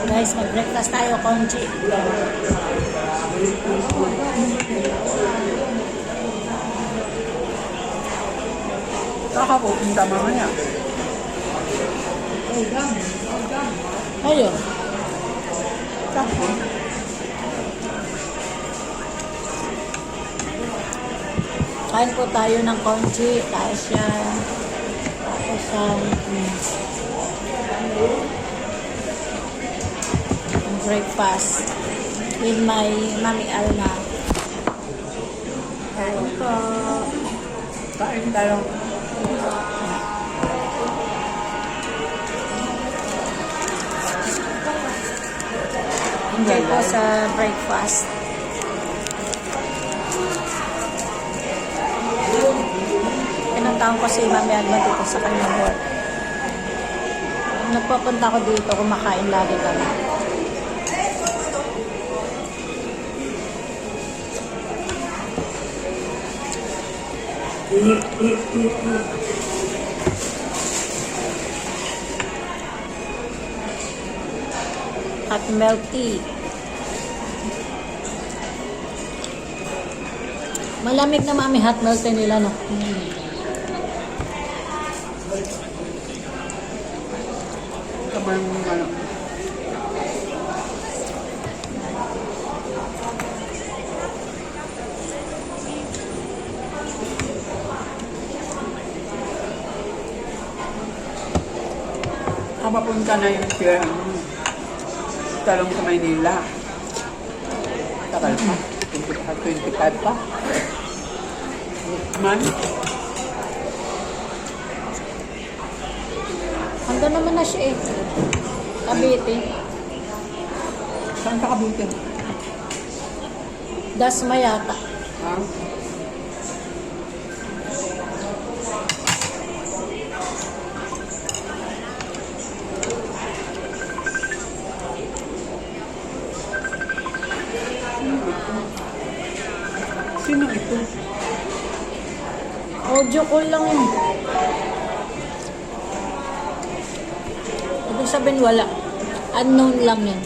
Guys, mag-breakfast tayo, Konji. Kakapupunta mamaya. Ayun. Tapos, Kain po tayo ng Konji. Tapos breakfast with my Mami Alna. Kain po. kain tayo. Enjoy po sa breakfast. Pinuntahan ko si Mami Alma dito sa kanyang work. Nagpapunta ko dito, kumakain lagi kami. Hot milk tea. Malamig na Mami hot milk tea nila, no? Kamay mo ano. Kapapunta na yung talong sa Maynila. Tagal pa. 25 pa. Man. Hanggang naman na siya eh. Cavite. Saan ka Cavite? Dasma yata. Ha? Sino ito? Audio call lang yun. Ibig sabihin wala. Unknown lang yan.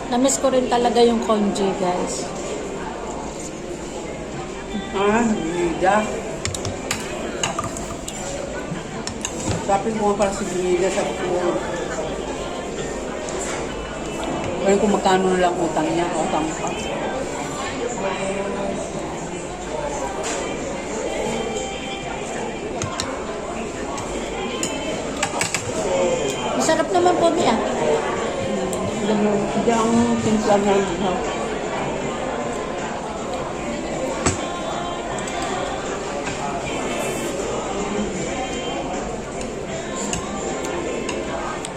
Namiss ko rin talaga yung Konji, guys. Nida. Sabi ko nga para si Nida sa buko. Kaya kung magkano na lang utang niya, utang pa. Masarap naman po niya. Hindi ang timpla na yun.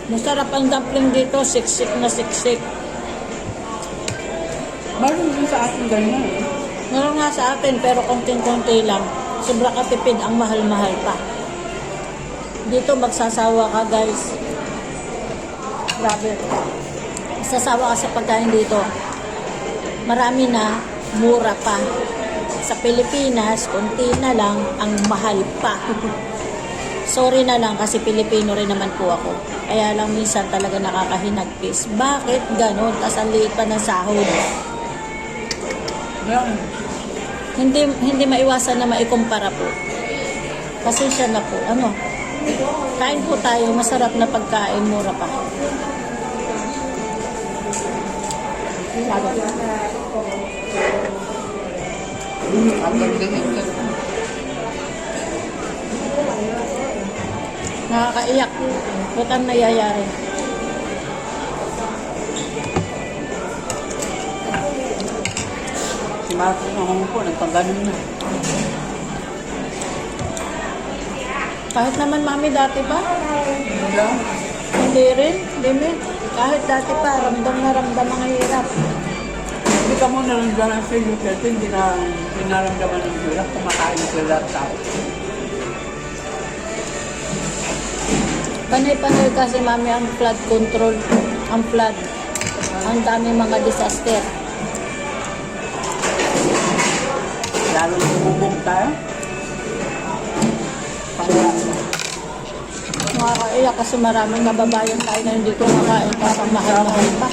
Masarap ang dumpling dito, siksik na siksik. Meron din sa atin ganyan. Meron nga sa atin, pero konting-konti lang. Sobra katipid, ang mahal-mahal pa. Dito magsasawa ka, guys. Grabe. Magsasawa ka sa pagkain dito. Marami na, mura pa. Sa Pilipinas, konti na lang, ang mahal pa. Sorry na lang kasi Pilipino rin naman po ako. Kaya lang minsan talaga nakakahinagpis. Bakit ganon? Tas ang liit pa ng sahod. Yan. Hindi maiwasan na maikumpara po. Pasensya na po. Ano? Kain po tayo. Masarap na pagkain. Mura pa. Ang ganda-ganda. Nakakaiyak. Ba't ang nangyayari? Si Marcos na po, nagpaganon na. Kahit naman Mami dati pa? Wala. Hindi rin. Limit. Kahit dati pa, ramdam na ramdam ang hirap. Hindi ka mo naramdaman sa iyo kasi hindi na naramdaman ng hirap. Kumakain sila lahat tao. Panay-panay kasi Mami ang flood control. Ang flood. Ang dami mga disaster. Lalo sumubog tayo. Nakakaiyak kasi maraming kababayan tayo na hindi kumakain kasi ang mahal-mahal pa.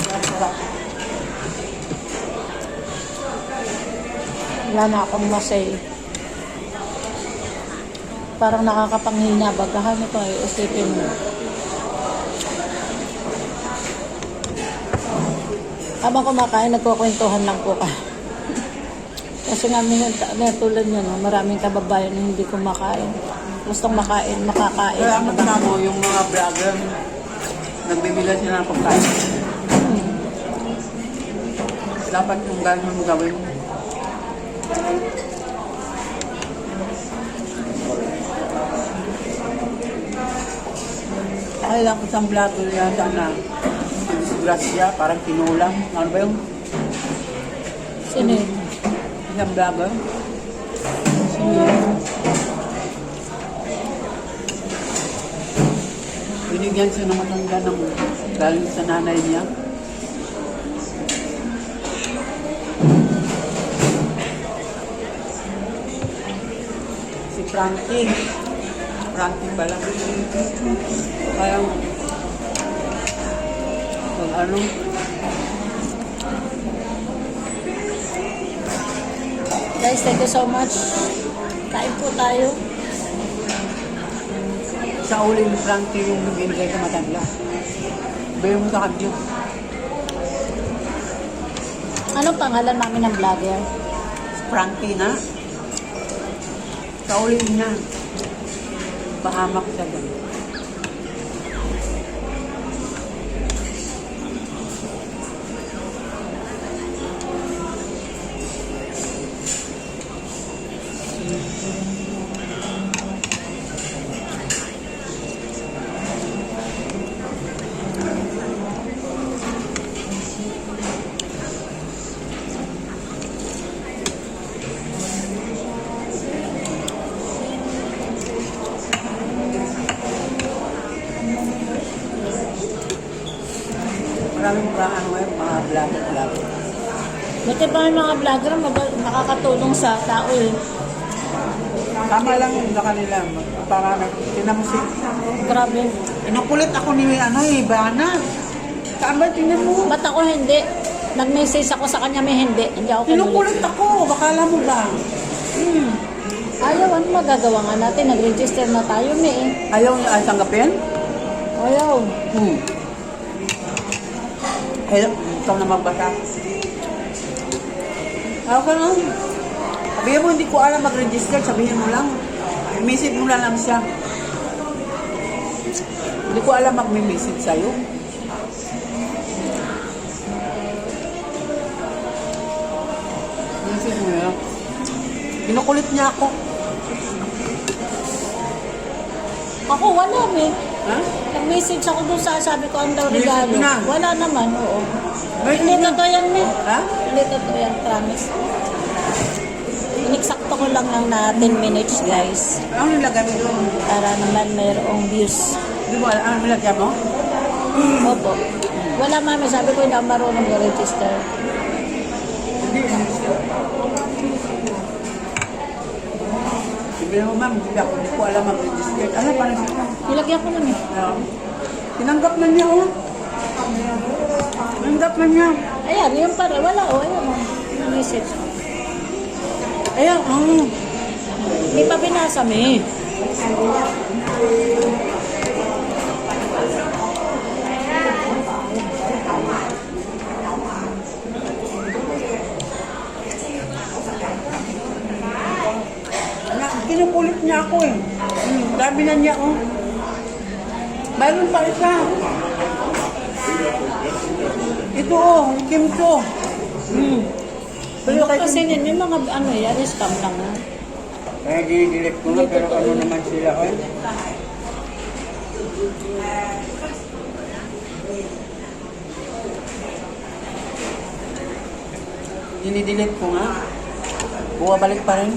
Wala na akong masay. Parang nakakapanghina. Bagahan ito ay isipin mo. Habang kumakain, nagkukwentuhan lang po ka. Kasi nga tulad nyo, no, maraming kababayan na hindi kumakain. Gustong makakain. Kaya ang mo yung mga vlogger, nagbibigay sila ng pagkain. Dapat yung gano'n mo gawin. Ay lang isang plato yata na grasya, parang kinulang. Ano ba yung Sino yun? isang vlogger? Sino yun? Binigyan siya ng matanda ng galing sa nanay niya. Si Frankie. Frankie pala. Kaya pag ano, Guys, thank you so much. Kain po tayo. sa uli ni Frankie yung binigay sa matanda. Bayo mo sa kanya. Anong pangalan namin ng vlogger? Frankie na. Sa uli niya. Pahamak siya doon. Maraming mga mga vlogger. Buti pa yung mga vlogger nakakatulong sa tao eh. Tama lang yung sa kanila. Para tinamusin. Grabe. Inukulit ako ni Bana. Saan ba tingnan mo? Ba't ako hindi? Nag-message ako sa kanya may hindi. Hindi ako kinulit. Inukulit ako. Bakala mo ba? Ayaw, ano magagawa nga natin? Nag-register na tayo eh. Ayaw niya ay tanggapin? Ayaw. Hello, ikaw na magbasa. Ayaw ka lang. Sabihin mo, hindi ko alam mag-register. Sabihin mo lang. I-message mo lang siya. Hindi ko alam mag-message sa'yo. Message mo yan. Kinukulit niya ako. Ako wala eh. Ha? Nag-message ako doon sa sabi ko ang daw Message regalo. na. Wala naman, oo. Wait, Hindi totoo yan eh. Ha? Hindi totoo yan, promise. Iniksakto ko lang ng na 10 minutes guys. Ano nilagay mo doon? Para naman mayroong views. Hindi mo alam. Ano nilagay mo? Opo. Wala mami, sabi ko hindi ako marunong mag-register. Hindi. Sabi mo, ma'am, hindi ko alam mag-register. Ano, parang Nilagyan ko nun eh. tinanggap na niya, oh. Tinanggap na niya. Ayan, yun para. Wala oh, ayan oh. Message. Ayan, oh. Hindi pa binasa me. Kinukulit niya ako eh. Sabi na niya, oh. Mayroon pa isa. Ito, oh. Kim to. Pero Kasi yun, yung mga ano yan, scam lang. kaya dinidelete ko na, pero ano naman sila, oh. Dinidelete ko nga. Bumabalik pa rin.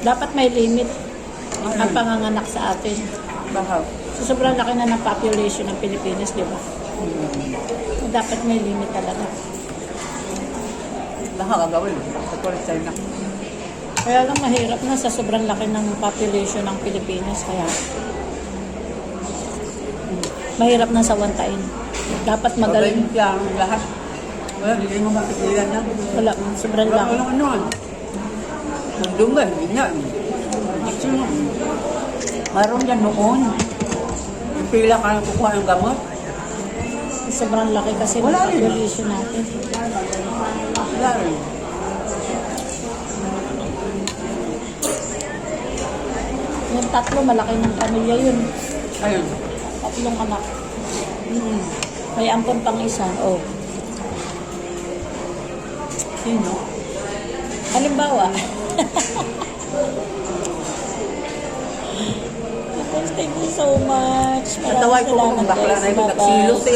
Dapat may limit. ang panganganak sa atin. Baka. So, sobrang laki na ng population ng Pilipinas, di ba? Dapat may limit talaga. Baka gagawin. Katulad China. Kaya lang mahirap na sa sobrang laki ng population ng Pilipinas. Kaya mahirap na sa wantain. Dapat magaling. Magaling siya ang lahat. Wala, hindi mo mapigilan na. Wala, sobrang Wala laki. ko noon. Magdungan, ganyan. Addiction mo. Mayroon yan noon. Yung pila ka na kukuha ng gamot. Sobrang laki kasi ng Wala rin. population natin. Wala rin. Yung tatlo, malaki ng pamilya yun. Ayun. Tatlong anak. May ampon pang isa. Oh. Sino? Halimbawa. Thank you so much. Natawag ko kung bakla na ito. Nagsilos eh.